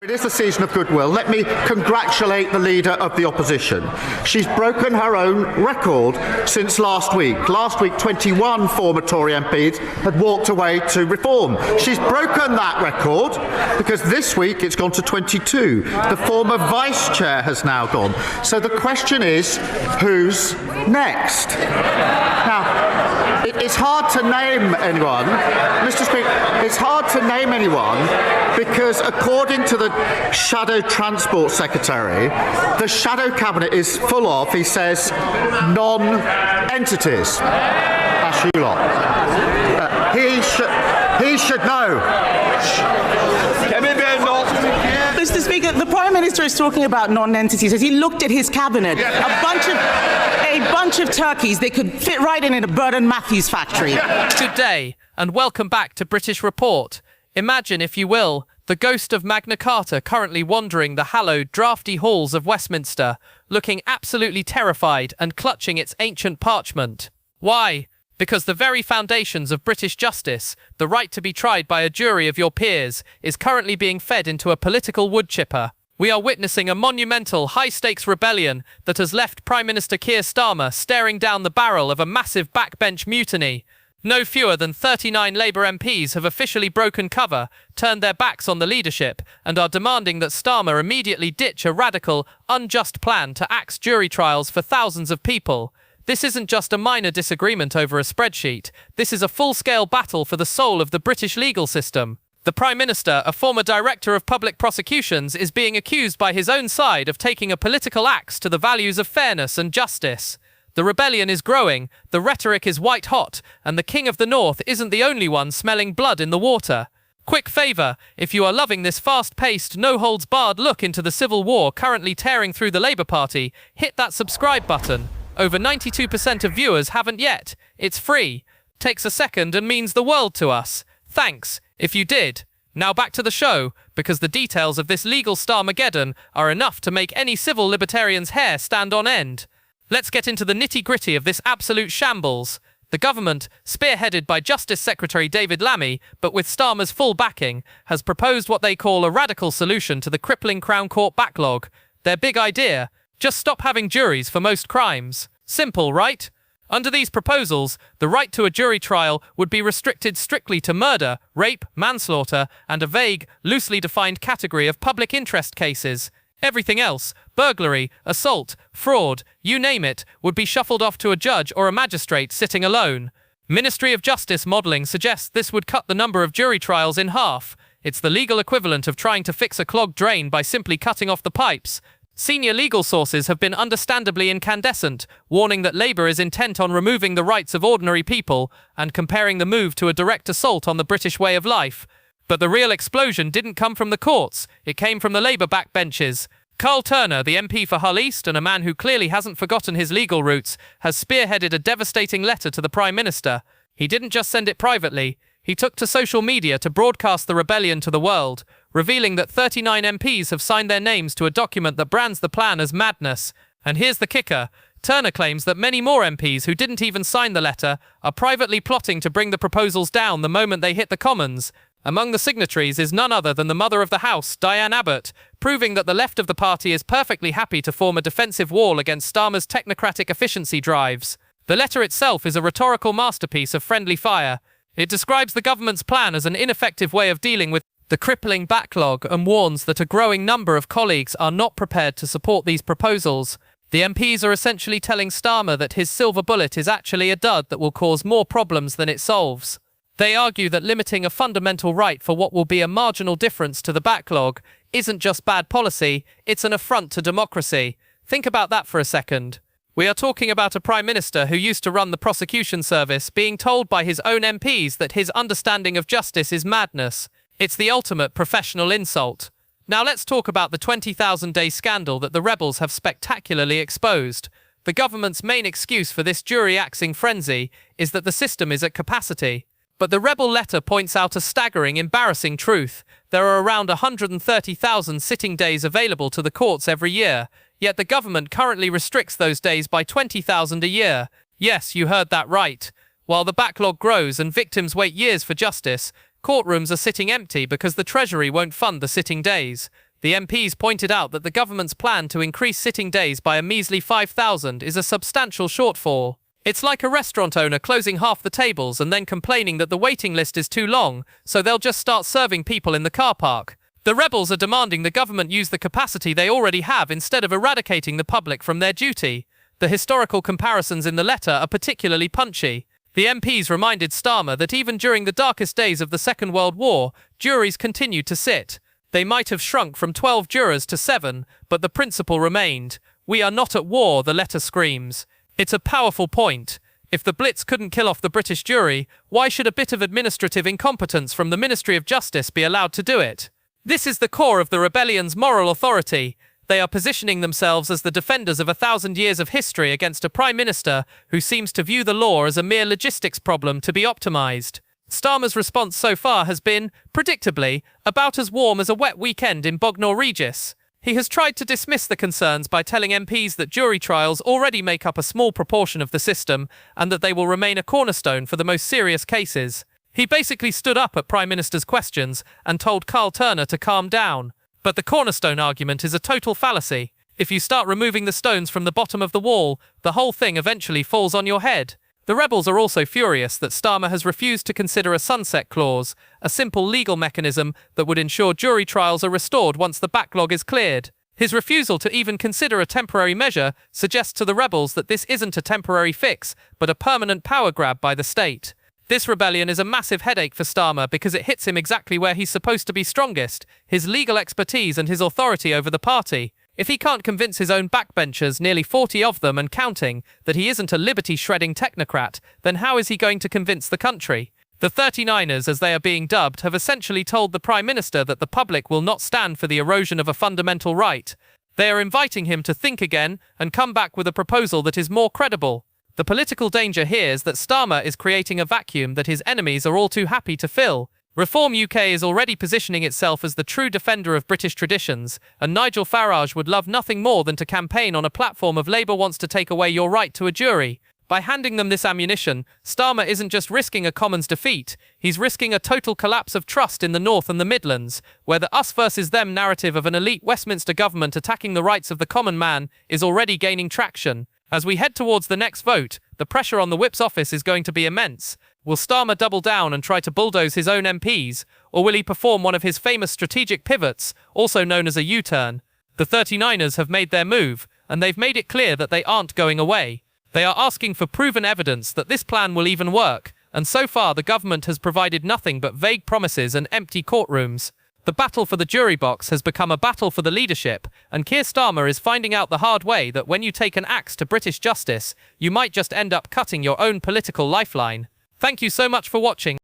It is a season of goodwill. Let me congratulate the Leader of the Opposition. She's broken her own record since last week. Last week, 21 former Tory MPs had walked away to reform. She's broken that record because this week it's gone to 22. The former Vice Chair has now gone. So the question is, who's next? Now, it's hard to name anyone. Mr. Speaker, it's hard to name anyone because according to the Shadow Transport Secretary, the Shadow Cabinet is full of, he says, non-entities. That's you lot. He should know. Mr. Speaker, the Prime Minister is talking about non-entities. As he looked at his cabinet, a bunch of turkeys, they could fit right in a Burton Matthews factory. Good day, and welcome back to British Report. Imagine, if you will, the ghost of Magna Carta currently wandering the hallowed, drafty halls of Westminster, looking absolutely terrified and clutching its ancient parchment. Why? Because the very foundations of British justice, the right to be tried by a jury of your peers, is currently being fed into a political woodchipper. We are witnessing a monumental, high-stakes rebellion that has left Prime Minister Keir Starmer staring down the barrel of a massive backbench mutiny. No fewer than 39 Labour MPs have officially broken cover, turned their backs on the leadership, and are demanding that Starmer immediately ditch a radical, unjust plan to axe jury trials for thousands of people. This isn't just a minor disagreement over a spreadsheet. This is a full-scale battle for the soul of the British legal system. The Prime Minister, a former Director of Public Prosecutions, is being accused by his own side of taking a political axe to the values of fairness and justice. The rebellion is growing, the rhetoric is white-hot, and the King of the North isn't the only one smelling blood in the water. Quick favour, if you are loving this fast-paced, no-holds-barred look into the civil war currently tearing through the Labour Party, hit that subscribe button. Over 92% of viewers haven't yet. It's free. Takes a second and means the world to us. Thanks, if you did. Now back to the show, because the details of this legal Starmageddon are enough to make any civil libertarian's hair stand on end. Let's get into the nitty-gritty of this absolute shambles. The government, spearheaded by Justice Secretary David Lammy, but with Starmer's full backing, has proposed what they call a radical solution to the crippling Crown Court backlog. Their big idea: just stop having juries for most crimes. Simple, right? Under these proposals, the right to a jury trial would be restricted strictly to murder, rape, manslaughter, and a vague, loosely defined category of public interest cases. Everything else, burglary, assault, fraud, you name it, would be shuffled off to a judge or a magistrate sitting alone. Ministry of Justice modelling suggests this would cut the number of jury trials in half. It's the legal equivalent of trying to fix a clogged drain by simply cutting off the pipes. Senior legal sources have been understandably incandescent, warning that Labour is intent on removing the rights of ordinary people and comparing the move to a direct assault on the British way of life. But the real explosion didn't come from the courts, it came from the Labour backbenches. Carl Turner, the MP for Hull East and a man who clearly hasn't forgotten his legal roots, has spearheaded a devastating letter to the Prime Minister. He didn't just send it privately, he took to social media to broadcast the rebellion to the world, revealing that 39 MPs have signed their names to a document that brands the plan as madness. And here's the kicker. Turner claims that many more MPs who didn't even sign the letter are privately plotting to bring the proposals down the moment they hit the Commons. Among the signatories is none other than the Mother of the House, Diane Abbott, proving that the left of the party is perfectly happy to form a defensive wall against Starmer's technocratic efficiency drives. The letter itself is a rhetorical masterpiece of friendly fire. It describes the government's plan as an ineffective way of dealing with the crippling backlog and warns that a growing number of colleagues are not prepared to support these proposals. The MPs are essentially telling Starmer that his silver bullet is actually a dud that will cause more problems than it solves. They argue that limiting a fundamental right for what will be a marginal difference to the backlog isn't just bad policy, it's an affront to democracy. Think about that for a second. We are talking about a Prime Minister who used to run the prosecution service being told by his own MPs that his understanding of justice is madness. It's the ultimate professional insult. Now let's talk about the 20,000-day scandal that the rebels have spectacularly exposed. The government's main excuse for this jury-axing frenzy is that the system is at capacity. But the rebel letter points out a staggering, embarrassing truth. There are around 130,000 sitting days available to the courts every year, yet the government currently restricts those days by 20,000 a year. Yes, you heard that right. While the backlog grows and victims wait years for justice, courtrooms are sitting empty because the Treasury won't fund the sitting days. The MPs pointed out that the government's plan to increase sitting days by a measly 5,000 is a substantial shortfall. It's like a restaurant owner closing half the tables and then complaining that the waiting list is too long, so they'll just start serving people in the car park. The rebels are demanding the government use the capacity they already have instead of eradicating the public from their duty. The historical comparisons in the letter are particularly punchy. The MPs reminded Starmer that even during the darkest days of the Second World War, juries continued to sit. They might have shrunk from 12 jurors to 7, but the principle remained. "We are not at war," the letter screams. It's a powerful point. If the Blitz couldn't kill off the British jury, why should a bit of administrative incompetence from the Ministry of Justice be allowed to do it? This is the core of the rebellion's moral authority. They are positioning themselves as the defenders of 1,000 years of history against a Prime Minister who seems to view the law as a mere logistics problem to be optimised. Starmer's response so far has been, predictably, about as warm as a wet weekend in Bognor Regis. He has tried to dismiss the concerns by telling MPs that jury trials already make up a small proportion of the system and that they will remain a cornerstone for the most serious cases. He basically stood up at Prime Minister's questions and told Carl Turner to calm down. But the cornerstone argument is a total fallacy. If you start removing the stones from the bottom of the wall, the whole thing eventually falls on your head. The rebels are also furious that Starmer has refused to consider a sunset clause, a simple legal mechanism that would ensure jury trials are restored once the backlog is cleared. His refusal to even consider a temporary measure suggests to the rebels that this isn't a temporary fix, but a permanent power grab by the state. This rebellion is a massive headache for Starmer because it hits him exactly where he's supposed to be strongest, his legal expertise and his authority over the party. If he can't convince his own backbenchers, nearly 40 of them and counting, that he isn't a liberty-shredding technocrat, then how is he going to convince the country? The 39ers, as they are being dubbed, have essentially told the Prime Minister that the public will not stand for the erosion of a fundamental right. They are inviting him to think again and come back with a proposal that is more credible. The political danger here is that Starmer is creating a vacuum that his enemies are all too happy to fill. Reform UK is already positioning itself as the true defender of British traditions, and Nigel Farage would love nothing more than to campaign on a platform of Labour wants to take away your right to a jury. By handing them this ammunition, Starmer isn't just risking a Commons defeat, he's risking a total collapse of trust in the North and the Midlands, where the us versus them narrative of an elite Westminster government attacking the rights of the common man is already gaining traction. As we head towards the next vote, the pressure on the Whip's office is going to be immense. Will Starmer double down and try to bulldoze his own MPs, or will he perform one of his famous strategic pivots, also known as a U-turn? The 39ers have made their move, and they've made it clear that they aren't going away. They are asking for proven evidence that this plan will even work, and so far the government has provided nothing but vague promises and empty courtrooms. The battle for the jury box has become a battle for the leadership, and Keir Starmer is finding out the hard way that when you take an axe to British justice, you might just end up cutting your own political lifeline. Thank you so much for watching.